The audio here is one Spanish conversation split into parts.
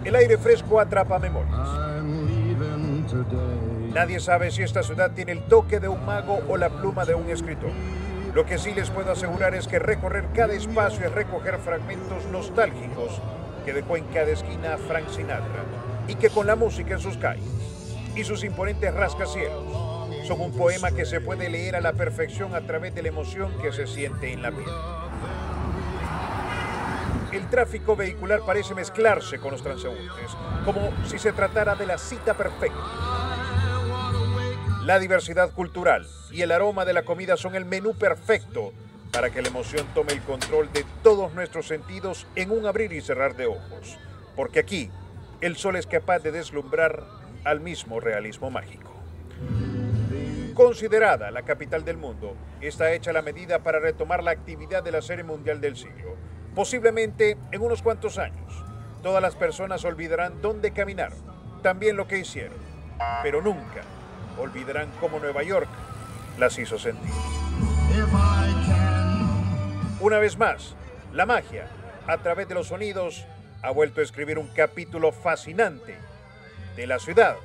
El aire fresco atrapa memorias. Nadie sabe si esta ciudad tiene el toque de un mago o la pluma de un escritor. Lo que sí les puedo asegurar es que recorrer cada espacio es recoger fragmentos nostálgicos que dejó en cada esquina Frank Sinatra y que con la música en sus calles y sus imponentes rascacielos son un poema que se puede leer a la perfección a través de la emoción que se siente en la piel. El tráfico vehicular parece mezclarse con los transeúntes, como si se tratara de la cita perfecta. La diversidad cultural y el aroma de la comida son el menú perfecto para que la emoción tome el control de todos nuestros sentidos en un abrir y cerrar de ojos. Porque aquí, el sol es capaz de deslumbrar al mismo realismo mágico. Considerada la capital del mundo, está hecha la medida para retomar la actividad de la Serie Mundial del siglo. Posiblemente en unos cuantos años, todas las personas olvidarán dónde caminaron, también lo que hicieron, pero nunca olvidarán cómo Nueva York las hizo sentir. Una vez más, la magia, a través de los sonidos, ha vuelto a escribir un capítulo fascinante de la ciudad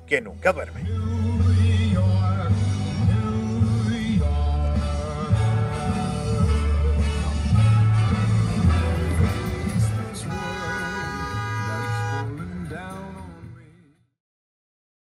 que nunca duerme.